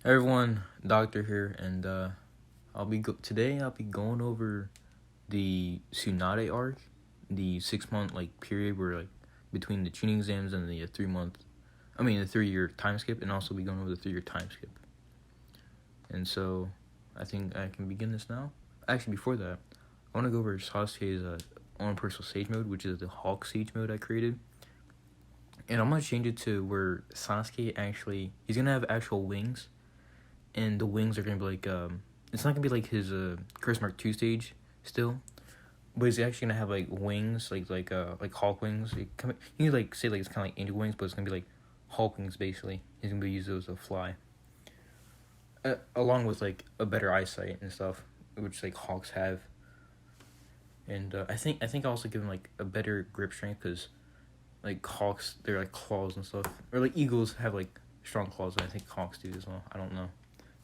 Hey everyone, Doctor here, and today I'll be going over the Tsunade arc, the 6 month period where between the Chuunin exams and the 3 month, the 3 year time skip, and also be going over the 3 year time skip. And so, I think I can begin this now. Actually, before that, I want to go over Sasuke's own personal sage mode, which is the Hawk sage mode I created. And I'm gonna change it to where Sasuke he's gonna have actual wings, and the wings are gonna be it's not gonna be like his Curse Mark 2 stage still, but he's actually gonna have wings like Hulk wings. You can say it's kind of like angel wings, but it's gonna be like Hulk wings basically. He's gonna be used those to fly, along with a better eyesight and stuff, which Hawks have. And I think I also give him a better grip strength because Hawks, they're claws and stuff, or eagles have strong claws, and I think Hawks do as well. I don't know.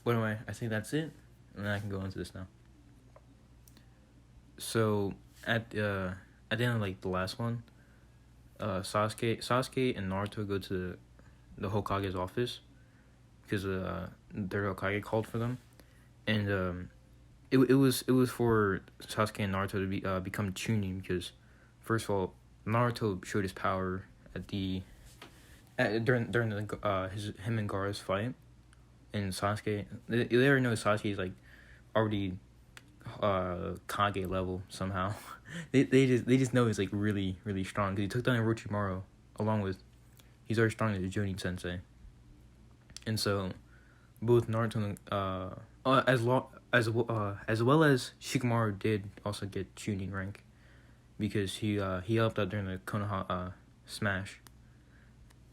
But anyway, I think that's it, and then I can go into this now. So at the end of the last one, Sasuke and Naruto go to the Hokage's office because their Hokage called for them, and it was for Sasuke and Naruto to become Chuunin because, first of all, Naruto showed his power during the him and Gaara's fight. And Sasuke, they already know Sasuke is already Kage level somehow. they just know he's really really strong because he took down Orochimaru along with he's already stronger than Jonin Sensei. And so both Naruto as well as Shikamaru did also get Chunin rank because he helped out during the Konoha smash.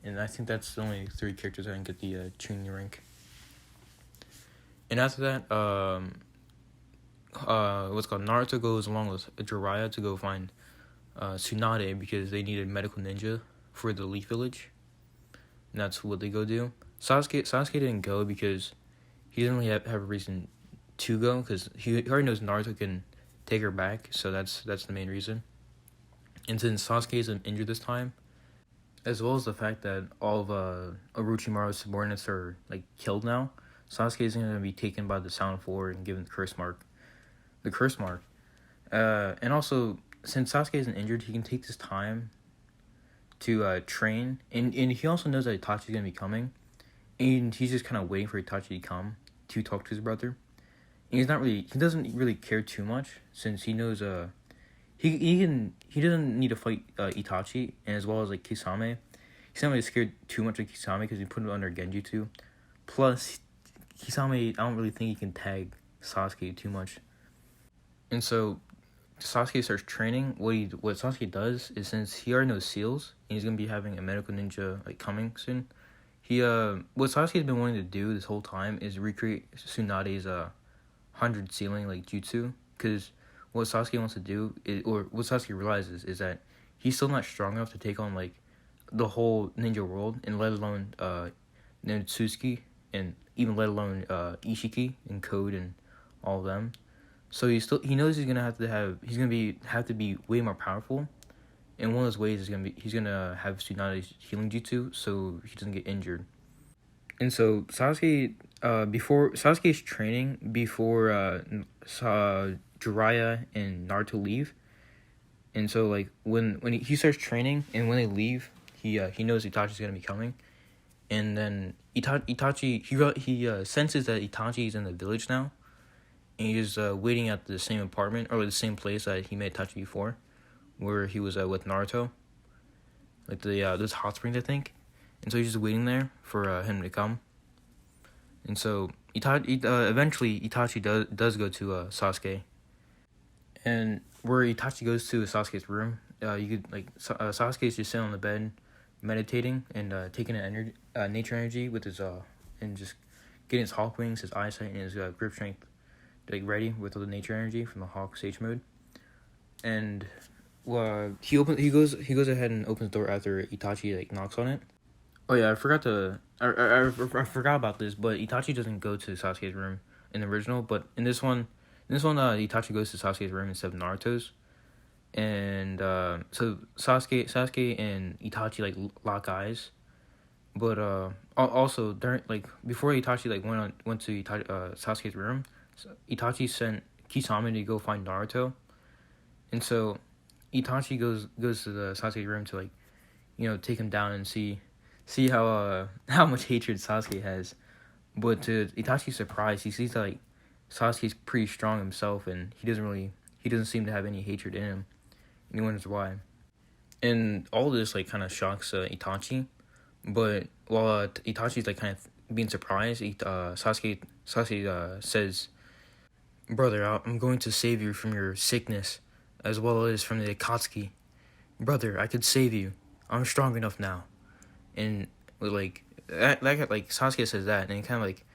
And I think that's the only 3 characters that can get the Chunin rank. And after that, Naruto goes along with Jiraiya to go find Tsunade because they needed medical ninja for the Leaf Village. And that's what they go do. Sasuke didn't go because he didn't really have a reason to go because he already knows Naruto can take her back, so that's the main reason. And since Sasuke isn't injured this time, as well as the fact that all of Orochimaru's subordinates are killed now, Sasuke is going to be taken by the Sound Four and given the Curse Mark. And also, since Sasuke isn't injured, he can take this time to train. And he also knows that Itachi's going to be coming. And he's just kind of waiting for Itachi to come to talk to his brother. And he doesn't really care too much since he knows he doesn't need to fight Itachi, and as well as Kisame. He's not really scared too much of Kisame because he put him under Genjutsu. Plus, Kisame, I don't really think he can tag Sasuke too much. And so Sasuke starts training. What Sasuke does is, since he already knows seals and he's gonna be having a medical ninja coming soon, what Sasuke's been wanting to do this whole time is recreate Tsunade's 100 sealing jutsu, because what Sasuke wants to do or what Sasuke realizes is that he's still not strong enough to take on the whole ninja world, and let alone Netsutsuki, and even let alone Ishiki and Code and all of them. So he knows he's gonna have to be way more powerful, and one of those ways is he's gonna have Tsunade's healing jutsu so he doesn't get injured. And so Sasuke's training before Jiraiya and Naruto leave, and so when he starts training and when they leave, he knows Itachi's gonna be coming. And then Itachi, he senses that Itachi is in the village now, and he's waiting at the same apartment or the same place that he met Itachi before, where he was with Naruto, those hot springs, I think. And so he's just waiting there for him to come. And so eventually Itachi does go to Sasuke, and where Itachi goes to Sasuke's room, Sasuke's just sitting on the bed, meditating and taking an nature energy with his and just getting his Hawk wings, his eyesight, and his grip strength ready with all the nature energy from the Hawk sage mode. And he goes ahead and opens the door after Itachi Knocks on it. Oh yeah, I forgot about this, but Itachi doesn't go to Sasuke's room in the original, but in this one Itachi goes to Sasuke's room instead of Naruto's. And so Sasuke and Itachi lock eyes, But also during like before Itachi like went to Sasuke's room, Itachi sent Kisame to go find Naruto, and so Itachi goes to the Sasuke room to like take him down and see how much hatred Sasuke has. But to Itachi's surprise, he sees that like Sasuke's pretty strong himself, and he doesn't seem to have any hatred in him, and he wonders why. And all this like kind of shocks Itachi, but while Itachi's like kind of being surprised, Sasuke says, "Brother, I'm going to save you from your sickness, as well as from the Akatsuki. Brother, I could save you. I'm strong enough now." And like that like Sasuke says that, and kind of like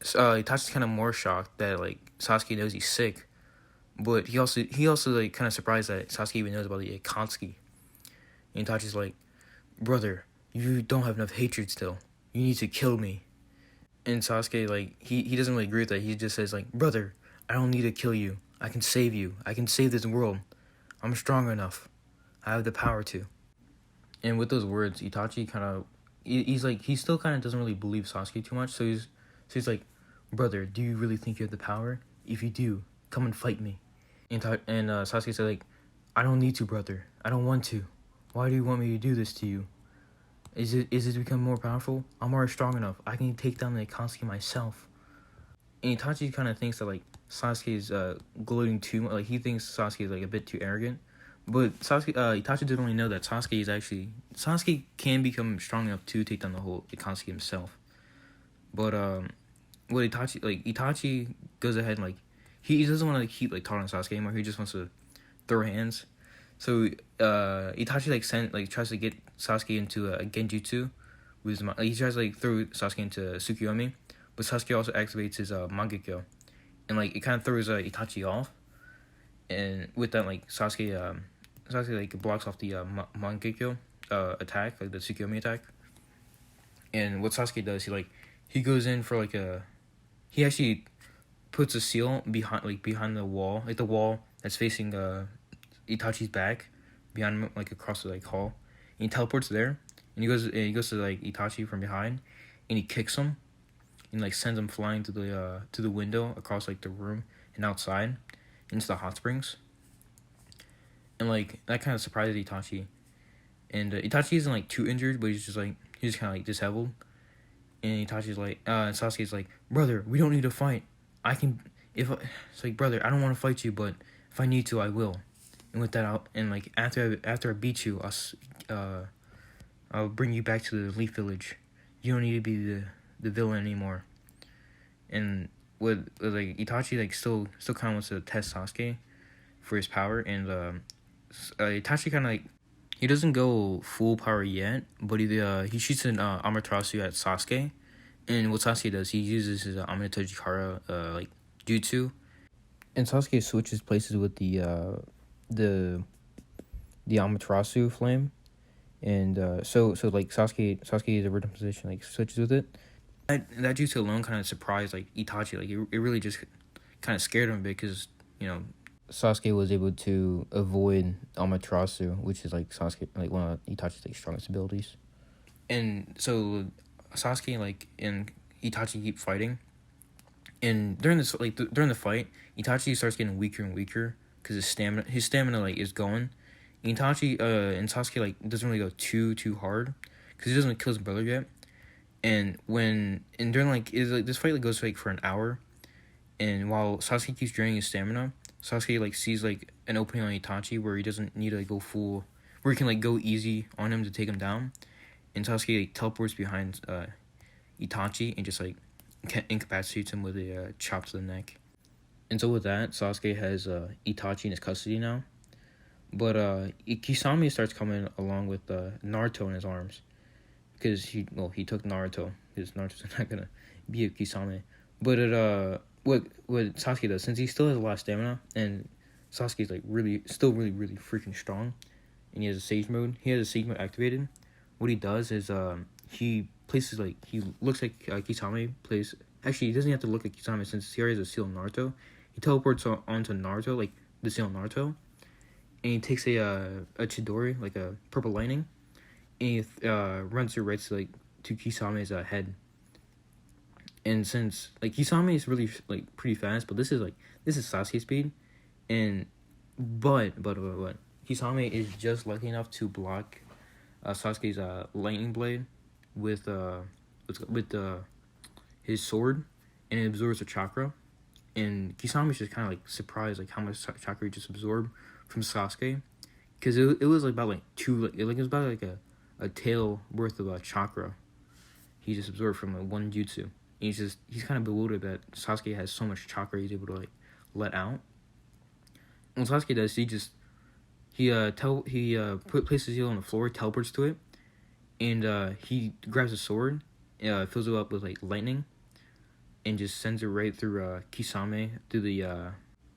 Itachi's kind of more shocked that like Sasuke knows he's sick, but he also like kind of surprised that Sasuke even knows about the Akatsuki. And Itachi's like, "Brother, you don't have enough hatred still. You need to kill me." And Sasuke like he doesn't really agree with that. He just says like, "Brother, I don't need to kill you. I can save you. I can save this world. I'm strong enough. I have the power to." And with those words, Itachi kind of he still kind of doesn't really believe Sasuke too much. So he's like, "Brother, do you really think you have the power? If you do, come and fight me." And Sasuke said like, "I don't need to, brother. I don't want to. Why do you want me to do this to you? Is it to become more powerful? I'm already strong enough. I can take down the Akatsuki myself." And Itachi kind of thinks that like Sasuke is gloating too much. Like he thinks Sasuke is like a bit too arrogant. But Itachi didn't really know that Sasuke can become strong enough to take down the whole Akatsuki himself. But what Itachi goes ahead and like he doesn't want to keep like taunting Sasuke anymore. He just wants to throw hands. So Itachi like tries to get Sasuke into a genjutsu with his, he tries to like throw Sasuke into Tsukuyomi, but Sasuke also activates his Mangekyo, and like it kind of throws Itachi off, and with that like Sasuke like blocks off the Mangekyo attack, like the Tsukuyomi attack. And what Sasuke does, he goes in for he actually puts a seal behind the wall, like the wall that's facing Itachi's back, behind him, like across the hall. And he teleports there, and he goes to like Itachi from behind, and he kicks him, and like sends him flying to the window across like the room and outside into the hot springs. And like that kind of surprises Itachi, and Itachi isn't like too injured, but he's just kind of like disheveled. And Itachi's like, Sasuke's like, "Brother, we don't need to fight. It's like, brother, I don't want to fight you, but if I need to, I will. And with that, after I beat you, I'll bring you back to the Leaf Village. You don't need to be the villain anymore." And with like Itachi like still kind of wants to test Sasuke for his power, and Itachi kind of like he doesn't go full power yet, but he shoots an Amaterasu at Sasuke, and what Sasuke does, he uses his Amentoji-Kara like jutsu, and Sasuke switches places with the Amaterasu flame, and so like Sasuke's original position like switches with it. That jutsu alone kind of surprised like Itachi, like it really just kind of scared him a bit, because Sasuke was able to avoid Amaterasu, which is like Sasuke like one of Itachi's like strongest abilities. And so Sasuke and Itachi keep fighting, and during the fight, Itachi starts getting weaker and weaker because his stamina like is going. And Itachi and Sasuke like doesn't really go too hard because he doesn't kill his brother yet. And during this fight goes for an hour, and while Sasuke keeps draining his stamina, Sasuke sees an opening on Itachi where he doesn't need to go full, where he can go easy on him to take him down, and Sasuke teleports behind Itachi and just incapacitates him with a chop to the neck. And so with that, Sasuke has Itachi in his custody now, but Kisame starts coming along with Naruto in his arms, because he took Naruto, because Naruto's not gonna be a Kisame. But what Sasuke does, since he still has a lot of stamina, and Sasuke's really freaking strong, and he has a Sage Mode activated, what he does is he places he looks like Kisame plays. Actually, he doesn't have to look like Kisame, since he already has a seal of Naruto. He teleports onto Naruto, the seal of Naruto, and he takes a Chidori, a purple lightning, and he runs through right to to Kisame's head. And since like Kisame is really like pretty fast, but this is Sasuke speed, and but Kisame is just lucky enough to block Sasuke's lightning blade with his sword, and it absorbs the chakra. And Kisame's just kind of like surprised like how much chakra he just absorbed from Sasuke, because it was like about like it was about like a tail worth of chakra he just absorbed from like one jutsu. And he's kind of bewildered that Sasuke has so much chakra he's able to like let out. And what Sasuke does, he places his heel on the floor, teleports to it, and he grabs a sword, fills it up with like lightning, and just sends it right through Kisame,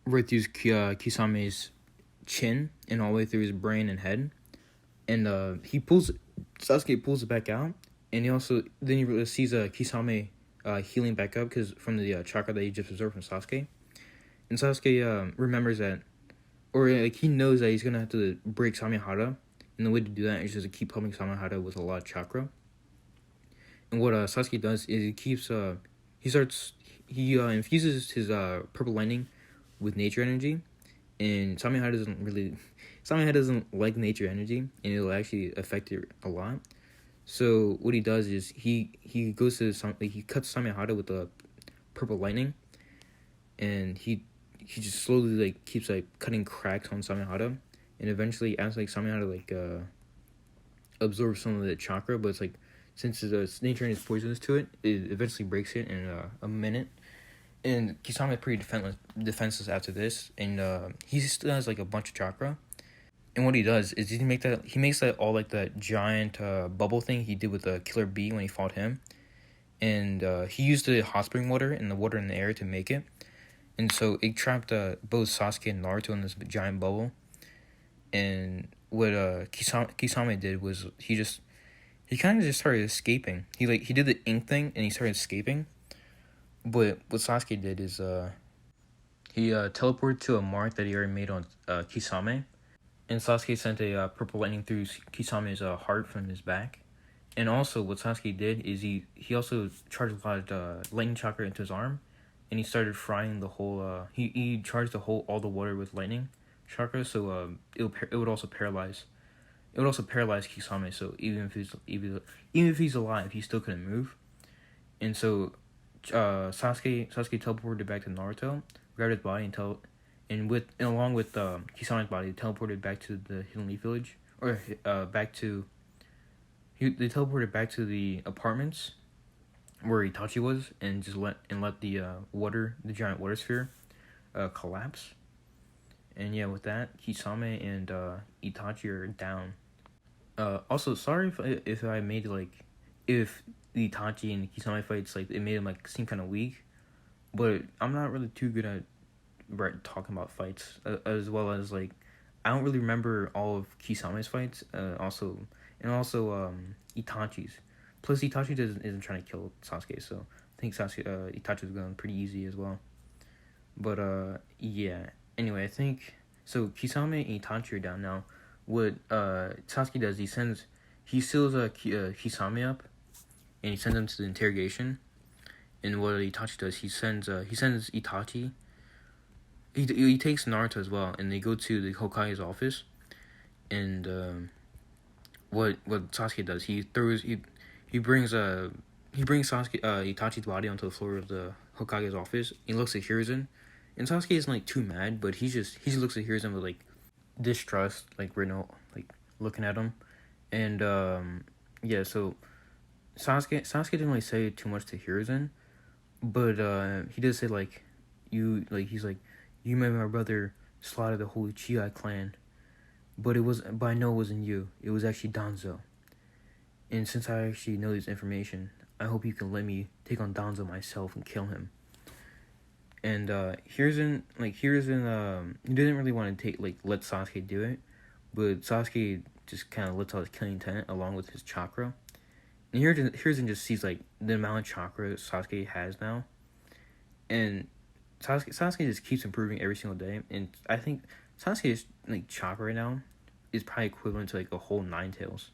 Kisame's chin and all the way through his brain and head. And Sasuke pulls it back out, and he sees Kisame healing back up because from the chakra that he just absorbed from Sasuke. And Sasuke remembers that, or like he knows that he's gonna have to break Samehara, and the way to do that is just to keep pumping Samehara with a lot of chakra. And what Sasuke does is he infuses his purple lightning with nature energy, and Samehara doesn't like nature energy, and it'll actually affect it a lot. So what he does is he goes to he cuts Samehara with the purple lightning, and he just slowly like keeps like cutting cracks on Samehara, and eventually as like Samehara like absorbs some of the chakra, but it's like since its nature is poisonous to it, it eventually breaks it in a minute. And Kisame is pretty defenseless after this, and he still has like a bunch of chakra. And what he does is he makes that all like that giant bubble thing he did with the Killer Bee when he fought him, and he used the hot spring water and the water in the air to make it, and so it trapped both Sasuke and Naruto in this giant bubble. And what Kisame did was he kind of just started escaping. He did the ink thing and he started escaping. But what Sasuke did is he teleported to a mark that he already made on Kisame. And Sasuke sent a purple lightning through Kisame's heart from his back. And also, what Sasuke did is he also charged a lot of lightning chakra into his arm, and he started frying the whole. He charged all the water with lightning chakra, so it would also paralyze. It would also paralyze Kisame. So even if he's alive, he still couldn't move. And so, Sasuke teleported back to Naruto, grabbed his body along with Kisame's body, teleported back to the Hidden Leaf Village, or they teleported back to the apartments where Itachi was, and just let the giant water sphere collapse. And yeah, with that, Kisame and Itachi are down. Also, sorry if I made if the Itachi and Kisame fights it made them seem kind of weak, but I'm not really too good at talking about fights, as well as I don't really remember all of Kisame's fights. Also Itachi's. Plus Itachi isn't trying to kill Sasuke, so I think Itachi was going pretty easy as well. But yeah. Anyway, I think so. Kisame and Itachi are down now. What Sasuke does, he seals Kisame up, and he sends him to the interrogation. And what Itachi does, he sends Itachi. He takes Naruto as well, and they go to the Hokage's office. And what Sasuke does, he brings Sasuke Itachi's body onto the floor of the Hokage's office. He looks at Hiruzen, and Sasuke isn't too mad, but he looks at Hiruzen with distrust, looking at him. And yeah, so Sasuke didn't really say too much to Hiruzen, but he did say you made my brother slaughter the whole Uchiha clan, but I know it wasn't you. It was actually Danzo. And since I actually know this information, I hope you can let me take on Danzo myself and kill him. And Hiruzen, he didn't really want to let Sasuke do it, but Sasuke just kind of lets out his killing intent along with his chakra. And Hiruzen just sees the amount of chakra Sasuke has now, and Sasuke just keeps improving every single day. And I think Sasuke's chakra right now is probably equivalent to a whole Nine Tails.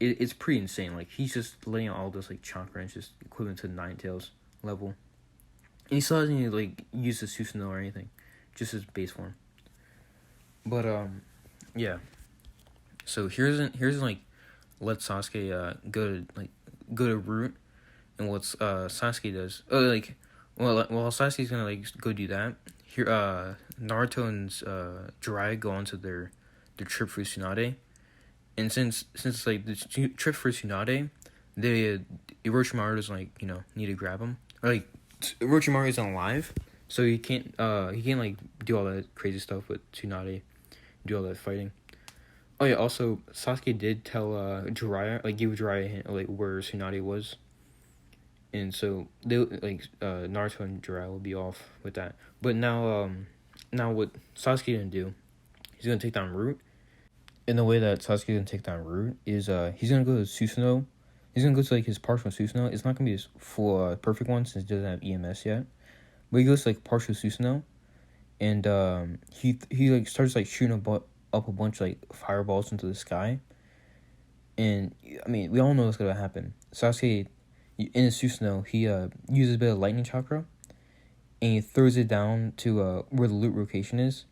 it's pretty insane. Like, he's just letting out all this like chakra, and it's just equivalent to Nine Tails level. And he still hasn't even, like, used the Susanoo or anything, just his base form. But yeah. So here's like, let Sasuke go to Root, and what Sasuke does. While Sasuke's gonna like go do that, here Naruto and Jiraiya go on to their trip for Tsunade, and since like the trip for Tsunade, Orochimaru's like, need to grab him, or like Orochimaru isn't alive, so he can't like do all that crazy stuff with Tsunade, do all that fighting. Oh yeah, also Sasuke did tell Jiraiya, like, give Jiraiya a hint, like, where Tsunade was. And so they Naruto and Jiraiya will be off with that. But now what Sasuke gonna do? He's gonna take down Root. And the way that Sasuke gonna take down Root is he's gonna go to Susanoo. He's gonna go to like his partial Susanoo. It's not gonna be his full perfect one since he doesn't have EMS yet. But he goes to like partial Susanoo, and he like starts like shooting up a bunch of like fireballs into the sky. And I mean, we all know what's gonna happen. Sasuke, in his Susanoo, he uses a bit of lightning chakra, and he throws it down to where the loot location is.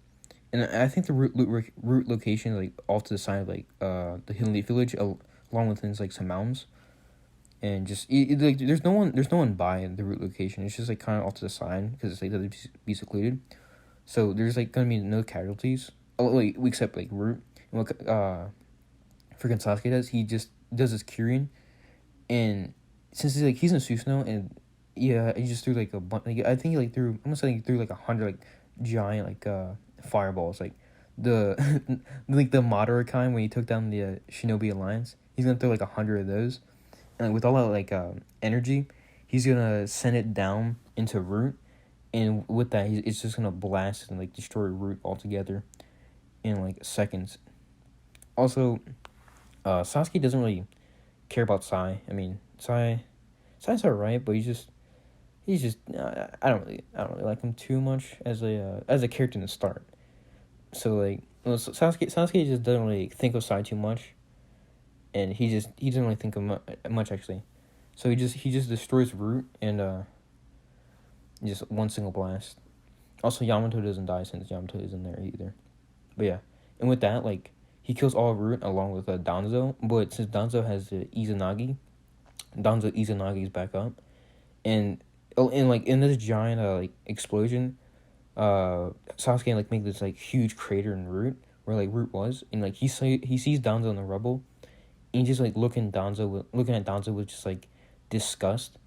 And I think the root location is like off to the side of like the Hidden Leaf Village, along with like some mountains, and just like there's no one by the root location. It's just like kind of off to the side because it's like to be secluded. So there's like gonna be no casualties. Oh, like, except like Root. And what freaking Sasuke does, he just does his Chuunin, and since he's in Susanoo, and yeah, he just threw like a bunch. Like, I think he like threw, almost like he threw like 100 like giant like fireballs, like the like the Madara kind when he took down the Shinobi Alliance. He's gonna throw like 100 of those, and like with all that like energy, he's gonna send it down into Root, and with that, it's just gonna blast and like destroy Root altogether in like seconds. Also, Sasuke doesn't really care about Sai. I mean, Sai's alright, but he's just I don't really like him too much as a character in the start. So like, Sasuke just doesn't really think of Sai too much, and he doesn't really think of much actually. So he just destroys Root and just one single blast. Also, Yamato doesn't die since Yamato isn't there either. But yeah, and with that, like, he kills all Root along with Danzo, but since Danzo has the Izanagi, Danzo Izanagi's back up, and like in this giant like explosion, Sasuke like make this like huge crater in Root where like Root was, and like he sees Danzo in the rubble, and he's just like looking at Danzo with just like disgust.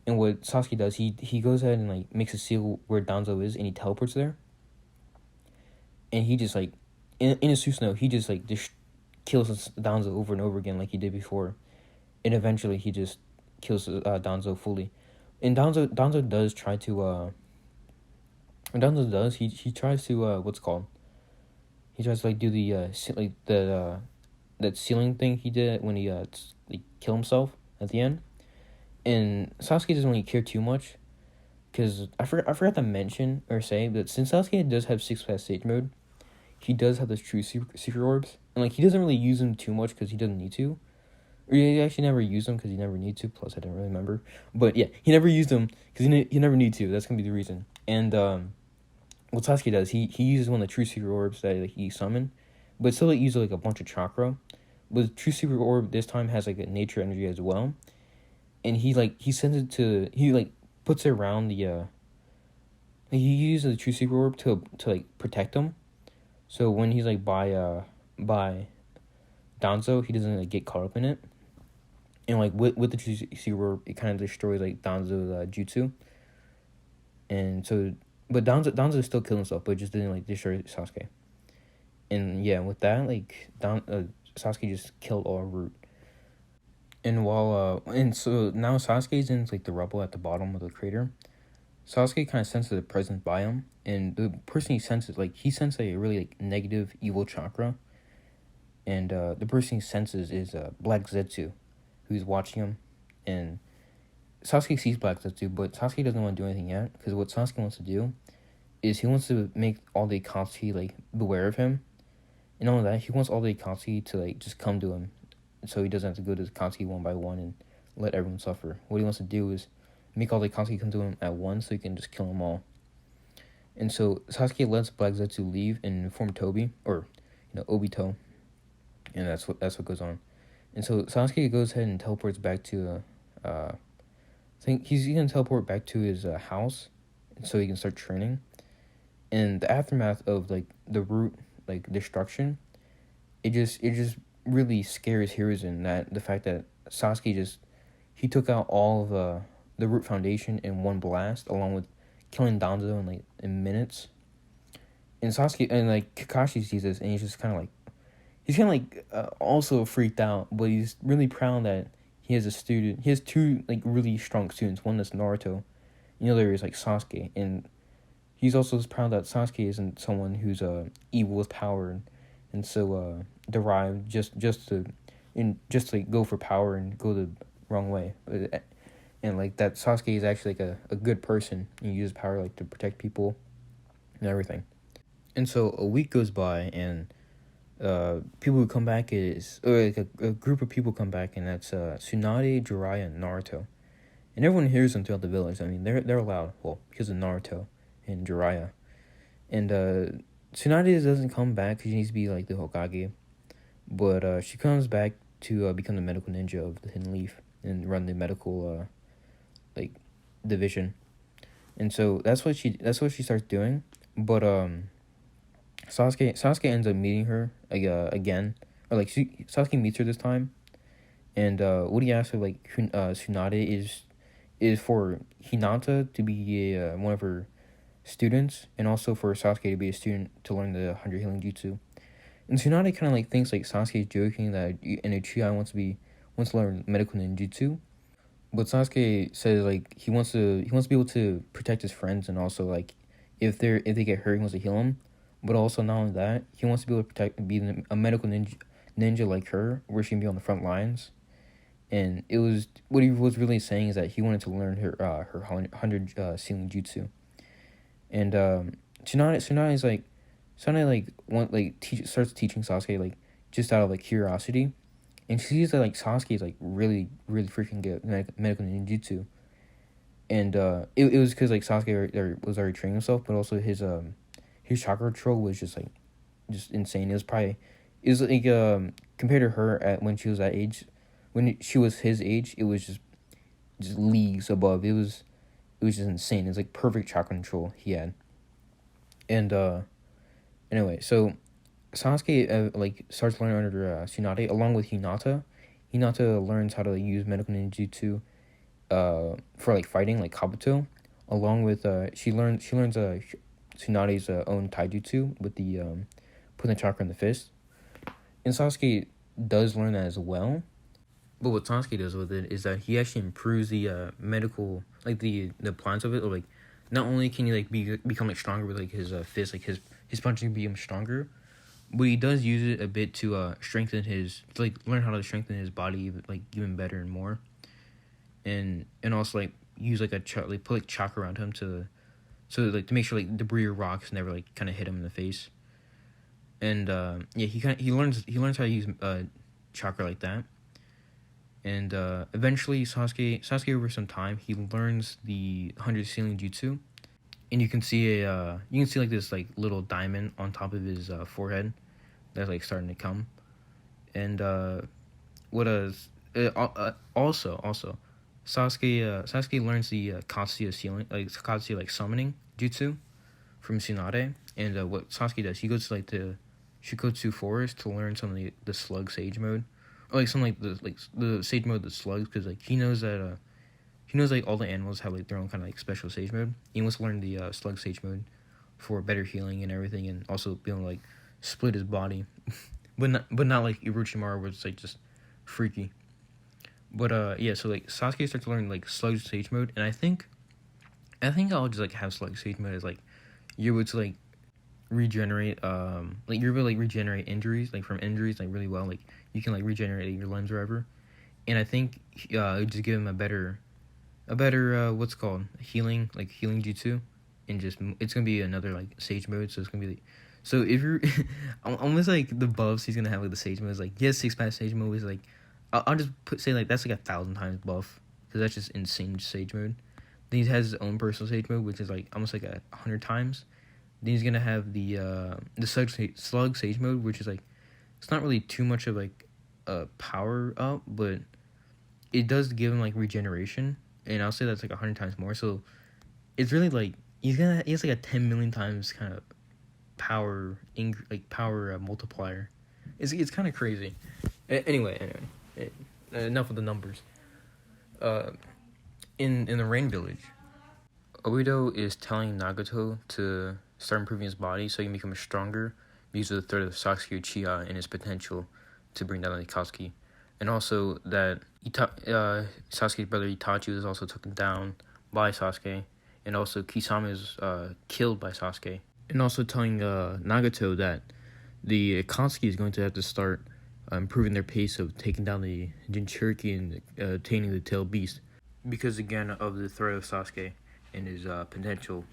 And what Sasuke does, he goes ahead and like makes a seal where Danzo is, and he teleports there. And he just like in his Susanoo, he just like kills Danzo over and over again like he did before, and eventually he just kills Danzo fully. And Danzo does try to he tries to what's it called? He tries to like do the that ceiling thing he did when he killed himself at the end. And Sasuke doesn't really care too much, because I forgot to mention or say that since Sasuke does have 6-pass stage mode, he does have those true secret orbs, and like he doesn't really use them too much because he doesn't need to. Or he actually never used them because he never need to. Plus, I don't really remember. But yeah, he never used them because he never need to. That's gonna be the reason. And what Sasuke does, he uses one of the true secret orbs that like he summoned, but still it uses like a bunch of chakra. But the true secret orb this time has like a nature energy as well, and he sends it to, he like puts it around the he uses the true secret orb to like protect him. So when he's like by Danzo, he doesn't like get caught up in it. And like with the true secret orb, it kind of destroys like Danzo's jutsu. And so, but Danzo still killed himself, but just didn't like destroy Sasuke. And yeah, with that, like Sasuke just killed all Root. And and so now Sasuke's in like the rubble at the bottom of the crater. Sasuke kind of senses the presence by him, and the person he senses, like, he senses a really like negative evil chakra, and the person he senses is Black Zetsu, who's watching him, and Sasuke sees Black Zetsu, but Sasuke doesn't want to do anything yet, because what Sasuke wants to do is he wants to make all the Akatsuki like beware of him, and all of that, he wants all the Akatsuki to like just come to him, so he doesn't have to go to Katsuki one by one and let everyone suffer. What he wants to do is make all the Katsuki come to him at once so he can just kill them all. And so Sasuke lets Black Zetsu leave and inform Toby, or Obito, and that's what goes on. And so Sasuke goes ahead and teleports back to I think he's gonna teleport back to his house, so he can start training. And the aftermath of like the root like destruction, it just really scares Hiruzen, that the fact that Sasuke he took out all of the root foundation in one blast, along with killing Danzo in minutes. And Sasuke and like Kakashi sees this, and he's just kind of like also freaked out, but he's really proud that he has a student. He has two like really strong students. One that's Naruto, and the other is like Sasuke. And he's also proud that Sasuke isn't someone who's evil with power, and so derived just to go for power and go the wrong way. And like that Sasuke is actually like a good person and uses power like to protect people and everything. And so a week goes by, and people who come back like a group of people come back, and that's Tsunade, Jiraiya, and Naruto. And everyone hears them throughout the village. I mean, they're loud, well, because of Naruto and Jiraiya. And Tsunade doesn't come back because she needs to be like the Hokage, but she comes back to become the medical ninja of the Hidden Leaf and run the medical division. And so that's what she starts doing. But Sasuke ends up meeting her again, or like Sasuke meets her this time, and what he asks her like Tsunade is for Hinata to be one of her students, and also for Sasuke to be a student to learn the 100 healing jutsu. And Tsunade kind of like thinks like Sasuke is joking that an Uchiha wants to learn medical ninjutsu, but Sasuke says like he wants to be able to protect his friends, and also like if they get hurt, he wants to heal them. But also not only that, he wants to be able to be a medical ninja like her, where she can be on the front lines. And it was what he was really saying is that he wanted to learn her 100 sealing jutsu. And Tsunade starts teaching Sasuke like just out of like curiosity, and she sees that like Sasuke is like really freaking good at medical ninjutsu. And it was because like Sasuke was already training himself, but also his chakra control was just insane. It was like compared to her at when she was that age, when she was his age, it was just leagues above. It was just insane. It's like perfect chakra control he had. And anyway, so Sasuke like starts learning under Tsunade along with Hinata. Hinata learns how to use medical ninjutsu for like fighting, like Kabuto, along with she learns Tsunade's own taijutsu with the putting the chakra in the fist. And Sasuke does learn that as well. But what Sasuke does with it is that he actually improves the medical, like the appliance of it. Or like, not only can he like become like stronger with like his fist, like his punching can become stronger, but he does use it a bit to strengthen learn how to strengthen his body like even better and more. And also like use like put like chakra around him to make sure like debris or rocks never like kind of hit him in the face. And he learns how to use chakra like that. And eventually Sasuke over some time he learns the 100 sealing jutsu, and you can see like this like little diamond on top of his forehead that's like starting to come. And also Sasuke learns the Katsuya like summoning jutsu from Tsunade. And what Sasuke does, he goes to like the Shikotsu forest to learn some of the slug sage mode, or like some the sage mode of the slugs, because like he knows like all the animals have like their own kind of like special sage mode. He wants to learn the slug sage mode for better healing and everything, and also be able to like split his body, but not like Orochimaru, where it's like just freaky. But yeah, so like Sasuke starts to learn like slug sage mode, and I think I'll just like have slug sage mode as like you're able to like regenerate regenerate injuries, like from injuries like really well, like you can like regenerate your limbs or whatever. And I think it would just give him a better what's called healing jutsu, and just it's gonna be another like sage mode. So it's gonna be like, so if you're almost like the buffs he's gonna have like the sage mode is like, yes, 6-pack sage mode is like I'll just say like that's like 1,000 times buff, because that's just insane sage mode. Then he has his own personal sage mode, which is like almost like 100 times. Then he's gonna have the slug sage mode, which is like, it's not really too much of like a power up, but it does give him like regeneration, and I'll say that's like 100 times more. So it's really like he has like a 10 million times kind of power multiplier. It's kind of crazy. Anyway, enough of the numbers. In the Rain Village, Obito is telling Nagato to start improving his body so he can become stronger because of the threat of Sasuke Uchiha and his potential to bring down the Akatsuki. And also that Sasuke's brother Itachi was also taken down by Sasuke, and also Kisame is killed by Sasuke. And also telling Nagato that the Akatsuki is going to have to start improving their pace of taking down the Jinchuriki and attaining the Tail Beast, because again of the threat of Sasuke and his potential.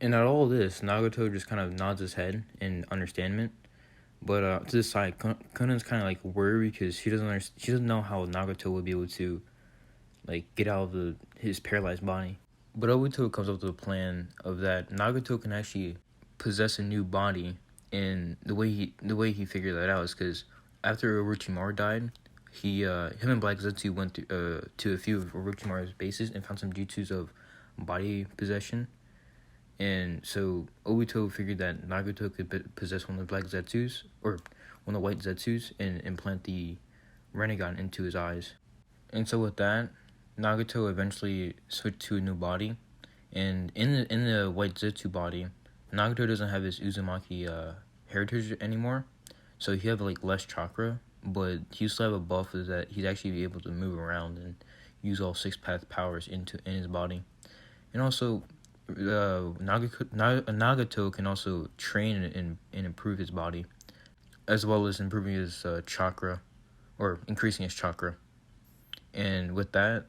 And at all this, Nagato just kind of nods his head in understandment. But to the side, Conan's kind of like worried because she doesn't know how Nagato will be able to like get out of his paralyzed body. But Obito comes up with a plan of that Nagato can actually possess a new body, and the way he figured that out is because after Orochimaru died, him and Black Zetsu went to a few of Orochimaru's bases and found some jutsus of body possession. And so Obito figured that Nagato could possess one of the Black Zetsus, or one of the White Zetsus, and implant the Rinnegan into his eyes. And so with that, Nagato eventually switched to a new body. And in the White Zetsu body, Nagato doesn't have his Uzumaki heritage anymore. So he have like less chakra, but he still have a buff is that he's actually able to move around and use all 6 path powers in his body. And also Nagato can also train and improve his body, as well as improving his chakra, or increasing his chakra. And with that,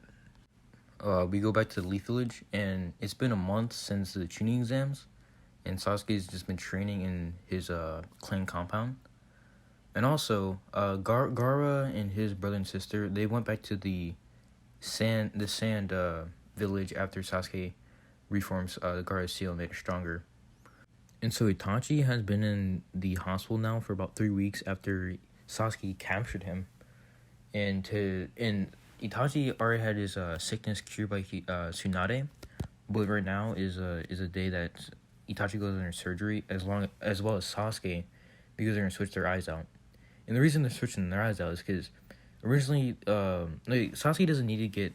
we go back to the Leaf Village, and it's been a month since the Chuunin exams, and Sasuke's just been training in his clan compound. And also, Gaara and his brother and sister, they went back to the sand village after Sasuke reforms Gaara's seal and made it stronger. And so Itachi has been in the hospital now for about 3 weeks after Sasuke captured him. And Itachi already had his sickness cured by Tsunade, but right now is a day that Itachi goes under surgery, as well as Sasuke, because they're gonna switch their eyes out. And the reason they're switching their eyes out is because originally Sasuke doesn't need to get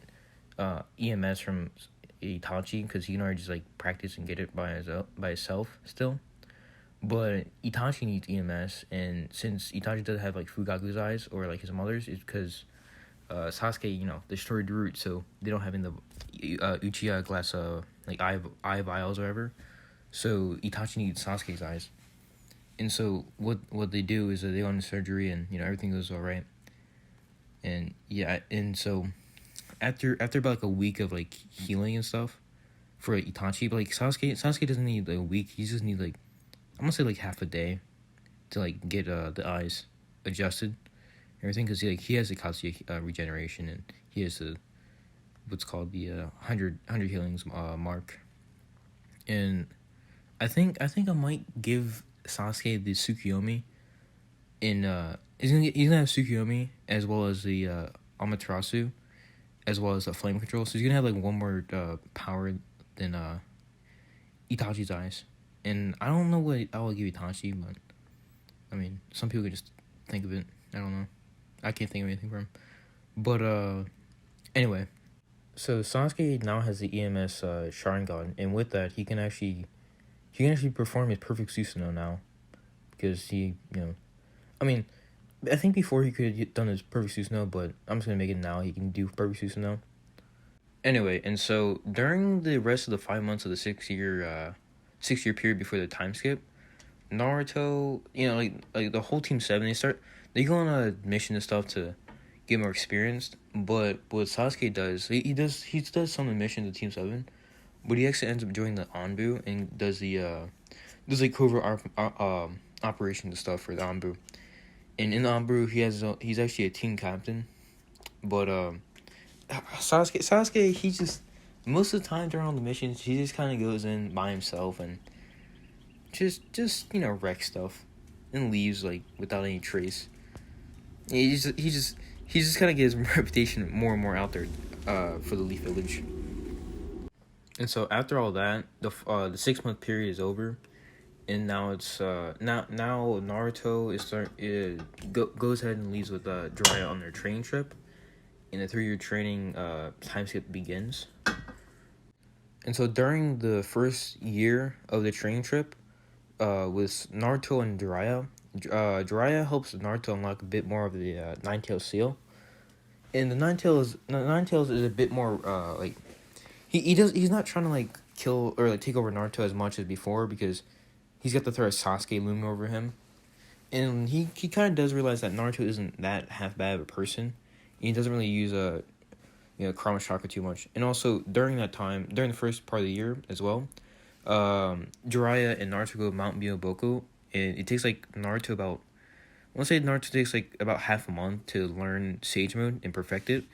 EMS from Itachi, because he can already just like practice and get it by himself still. But Itachi needs EMS, and since Itachi doesn't have like Fugaku's eyes or like his mother's, it's because Sasuke, destroyed the root, so they don't have in the Uchiha glass like eye vials or whatever. So Itachi needs Sasuke's eyes. And so what they do is that they go into surgery, and everything goes all right. And yeah, and so after about like a week of like healing and stuff for Itachi, but like Sasuke doesn't need like a week. He just needs like, I'm gonna say like half a day to like get the eyes adjusted, and everything, because he has the Akatsuki regeneration, and he has what's called the 100 healings mark. And I think I might give Sasuke the Tsukuyomi. He's gonna have Tsukuyomi as well as the Amaterasu, as well as the flame control. So he's gonna have like one more power than Itachi's eyes. And I don't know what I will give Itachi, but I mean, some people could just think of it. I don't know. I can't think of anything for him. But anyway, so Sasuke now has the EMS Sharingan, and with that, he can actually perform his perfect Susanoo now, because I think before he could have done his perfect Susanoo, but I'm just gonna make it now. He can do perfect Susanoo. Anyway, and so during the rest of the 5 months of the 6 year period before the time skip, Naruto, like the whole Team 7, they go on a mission and stuff to get more experienced. But what Sasuke does, he does some of the missions of Team 7, but he actually ends up joining the Anbu and does the covert operations and stuff for the Anbu. And in the Anbu, he's actually a team captain, But Sasuke, he just most of the time during all the missions, he just kind of goes in by himself and just wreck stuff and leaves like without any trace. He just kind of gets his reputation more and more out there, for the Leaf Village. And so after all that, the 6 month period is over, and now it's now Naruto goes ahead and leaves with Jiraiya on their training trip, and the 3 year training time skip begins. And so during the first year of the training trip, with Naruto and Jiraiya, Jiraiya helps Naruto unlock a bit more of the Nine-Tails Seal. And the Nine-Tails is a bit more like he's not trying to like kill or like take over Naruto as much as before, because he's got the threat of Sasuke looming over him. And he kind of does realize that Naruto isn't that half bad of a person. He doesn't really use Karma Chakra too much. And also during that time, during the first part of the year as well, Jiraiya and Naruto go Mount Bioboko, and it takes like Naruto about, I want to say Naruto takes like about half a month to learn Sage Mode and perfect it,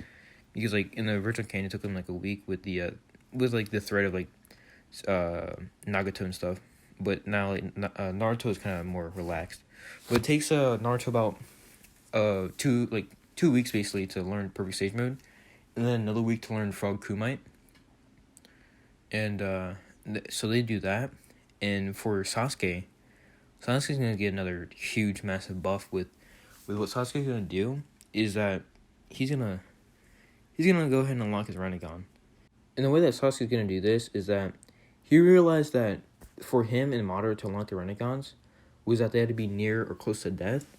because like in the original canon it took him like a week with the threat of like Nagato and stuff, but now like, Naruto is kind of more relaxed. But it takes Naruto about 2 weeks basically to learn perfect Sage Mode, and then another week to learn Frog Kumite. And so they do that, and for Sasuke's gonna get another huge, massive buff with what Sasuke's gonna do is that he's gonna go ahead and unlock his Rinnegan. And the way that Sasuke's gonna do this is that he realized that for him and Madara to unlock the Rinnegans was that they had to be near or close to death,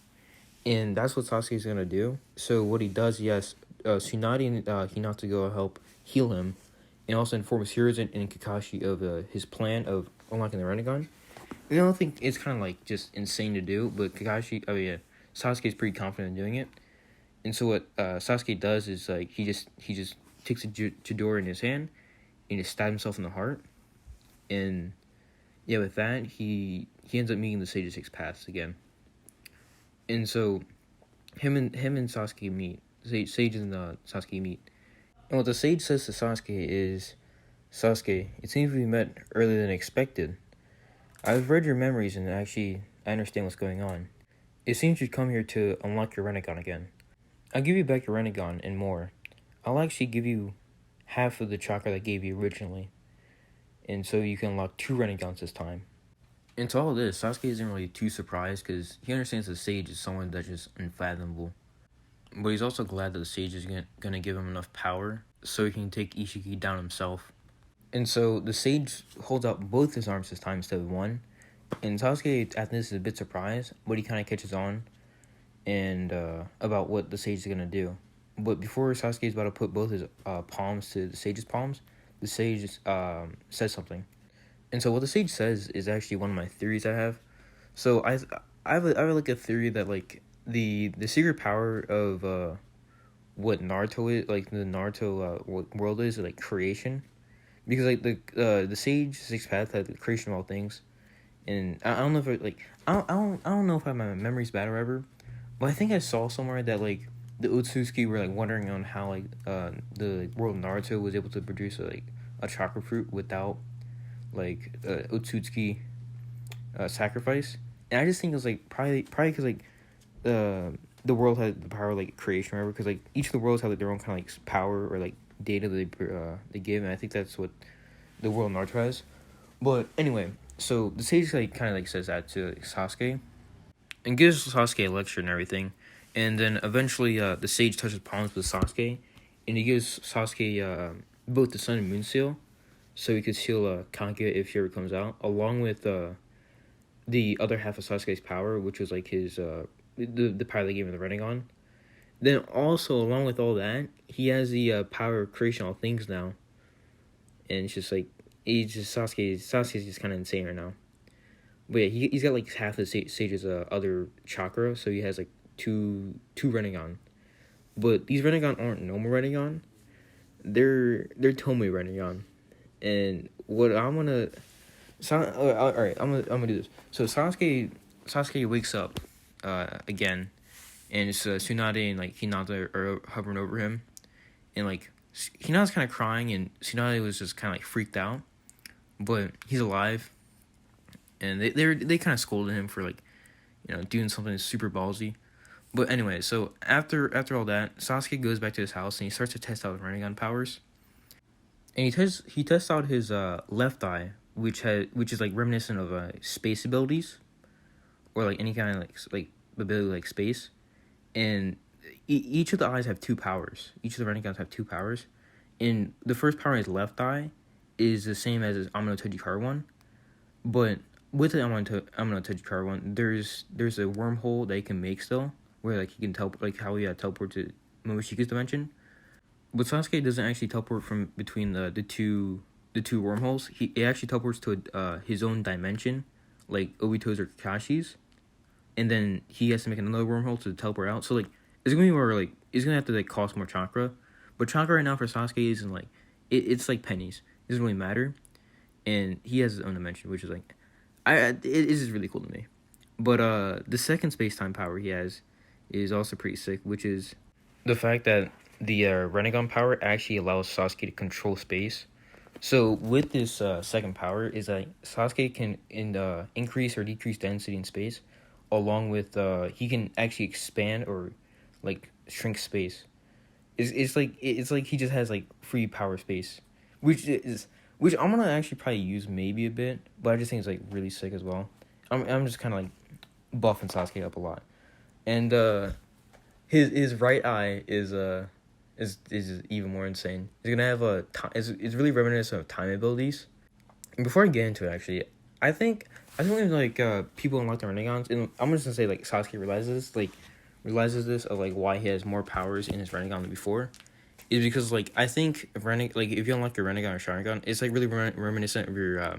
and that's what Sasuke's gonna do. So what he does, he has Tsunade and Hinata go help heal him, and also informs Hiruzen and Kakashi of his plan of unlocking the Rinnegan. I don't think it's kind of like just insane to do, but Sasuke's pretty confident in doing it. And so what Sasuke does is like he just takes a Chidori in his hand and just stabs himself in the heart. And yeah, with that he ends up meeting the Sage of Six Paths again. And so him and Sasuke meet. Sage and Sasuke meet. And what the Sage says to Sasuke is, "Sasuke, it seems we met earlier than expected. I've read your memories and actually I understand what's going on. It seems you've come here to unlock your Rinnegan again. I'll give you back your Rinnegan and more. I'll actually give you half of the chakra that I gave you originally. And so you can unlock 2 Rennegans this time." And to all this, Sasuke isn't really too surprised because he understands the Sage is someone that's just unfathomable. But he's also glad that the Sage is gonna give him enough power so he can take Ishiki down himself. And so the Sage holds out both his arms this time instead of one. And Sasuke, at this, is a bit surprised, but he kind of catches on and about what the Sage is going to do. But before Sasuke is about to put both his palms to the Sage's palms, the Sage says something. And so what the Sage says is actually one of my theories I have. So I have like a theory that like the secret power of what Naruto is, like the Naruto world is like creation, because like the Sage Six Paths had the creation of all things, and I don't know if I don't know if my memory's bad or whatever, but I think I saw somewhere that like the Otsutsuki were like wondering on how like the world of Naruto was able to produce a chakra fruit without like Otsutsuki sacrifice. And I just think it was like probably because like the world had the power of like creation or whatever, because like each of the worlds have like their own kind of like power or like data that they give, and I think that's what the world of Naruto has. But anyway, so the Sage like kind of like says that to Sasuke and gives Sasuke a lecture and everything, and then eventually the Sage touches palms with Sasuke, and he gives Sasuke both the Sun and Moon Seal, so he could seal Kaguya if she ever comes out, along with the other half of Sasuke's power, which was like his the power they gave him the Rinnegan. Then also, along with all that, he has the power of creation all things now, and it's just like Sasuke's just kind of insane right now. But yeah, he's got like half the Sage's other chakra, so he has like two Rinnegan. But these Rinnegan aren't normal Rinnegan. They're Tomoe Rinnegan. And what I'm gonna alright, I'm gonna do this. So Sasuke wakes up again, and it's Tsunade and like Hinata are hovering over him, and like Hinata's kind of crying, and Tsunade was just kind of like freaked out, but he's alive, and they kind of scolded him for like, doing something super ballsy. But anyway, so after all that, Sasuke goes back to his house and he starts to test out his Rinnegan powers. And he tests out his left eye, which is like reminiscent of space abilities, or like any kind of like ability like space. And each of the eyes have two powers. Each of the Rennegans have two powers. And the first power in his left eye is the same as his Amano Tojikara one, but with the Amano Tojikara one, there's a wormhole that he can make still, where like he can like how he teleport to Momoshika's dimension. But Sasuke doesn't actually teleport from between the two wormholes. He actually teleports to his own dimension, like Obito's or Kakashi's, and then he has to make another wormhole to teleport out. So like it's gonna be more like it's gonna have to like cost more chakra, but chakra right now for Sasuke isn't like it's like pennies. It doesn't really matter, and he has his own dimension, which is like it is really cool to me. But the second space time power he has is also pretty sick, which is the fact that the Rinnegan power actually allows Sasuke to control space. So with this second power is that Sasuke can increase or decrease density in space, along with he can actually expand or like shrink space. It's like he just has like free power space, which I'm gonna actually probably use maybe a bit, but I just think it's like really sick as well. I'm just kind of like buffing Sasuke up a lot, and his right eye is even more insane. He's gonna have it's really reminiscent of time abilities. And before I get into it, actually, I think like people unlock their Rennegans, and I'm just gonna say like Sasuke realizes this of like why he has more powers in his Rinnegan than before, is because like I think if you unlock your Rinnegan or Sharingan, it's like really reminiscent of your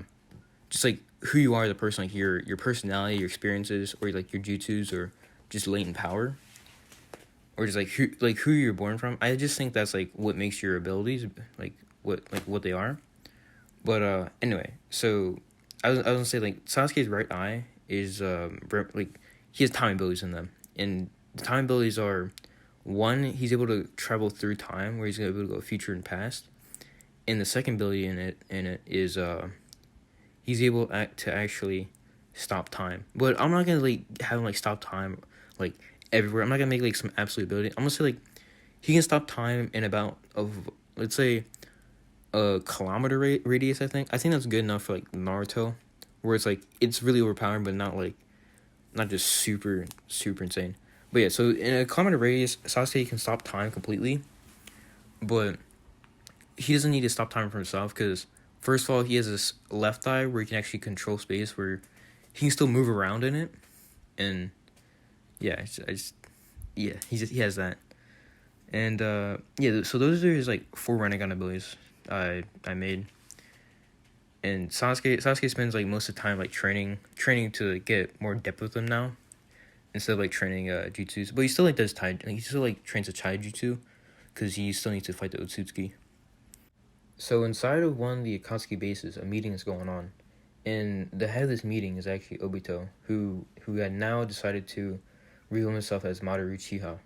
just like who you are as a person, like your personality, your experiences, or like your jutsus, or just latent power, or just like who you're born from. I just think that's like what makes your abilities like what they are. But anyway, so I was gonna say like Sasuke's right eye is like he has time abilities in them, and the time abilities are, one, he's able to travel through time, where he's able to go future and past, and the second ability in it is he's able to actually stop time. But I'm not gonna like have him like stop time like everywhere. I'm not gonna make like some absolute ability. I'm gonna say like he can stop time in about let's say a kilometer radius. I think that's good enough for like Naruto, where it's like it's really overpowering, but not just super insane. But yeah, so in a kilometer radius, Sasuke can stop time completely, but he doesn't need to stop time for himself, because first of all, he has this left eye where he can actually control space, where he can still move around in it, and yeah, he has that, and yeah, so those are his like 4 Rinnegan abilities I made, and Sasuke spends like most of the time like training to get more depth with them now, instead of like training jutsus, but he still like does he still like trains a Chai jutsu, because he still needs to fight the Otsutsuki. So inside of one of the Akatsuki bases, a meeting is going on, and the head of this meeting is actually Obito, who had now decided to reveal himself as Madoru Uchiha.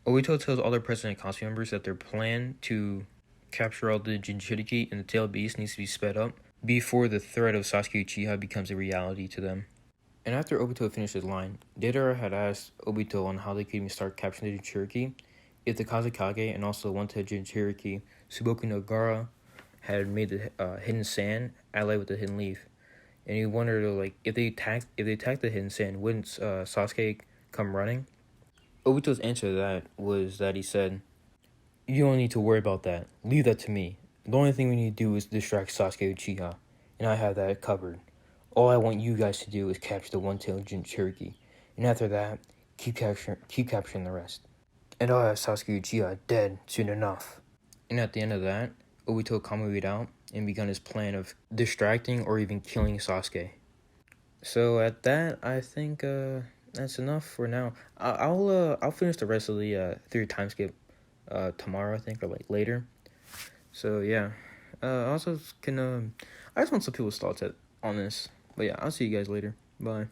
Obito tells all the present Akatsuki members that their plan to capture all the Jinchuriki and the Tailed Beast needs to be sped up before the threat of Sasuke Uchiha becomes a reality to them. And after Obito finished his line, Deidara had asked Obito on how they could even start capturing the Jinchuriki if the Kazekage and also the one-tailed Jinchuriki, Tsuboku no Gara, had made the hidden sand allied with the hidden leaf. And he wondered like if they attacked the hidden sand, wouldn't Sasuke come running? Obito's answer to that was that he said, "You don't need to worry about that. Leave that to me. The only thing we need to do is distract Sasuke Uchiha, and I have that covered. All I want you guys to do is capture the one-tailed Jinchuriki, and after that, keep capturing the rest. And I'll have Sasuke Uchiha dead soon enough." And at the end of that, Obito kamui'd out and begun his plan of distracting or even killing Sasuke. So at that, I think that's enough for now. I'll finish the rest of the 3 time skip tomorrow, I think, or like later. So yeah, also I just want some people's thoughts on this. But yeah, I'll see you guys later. Bye.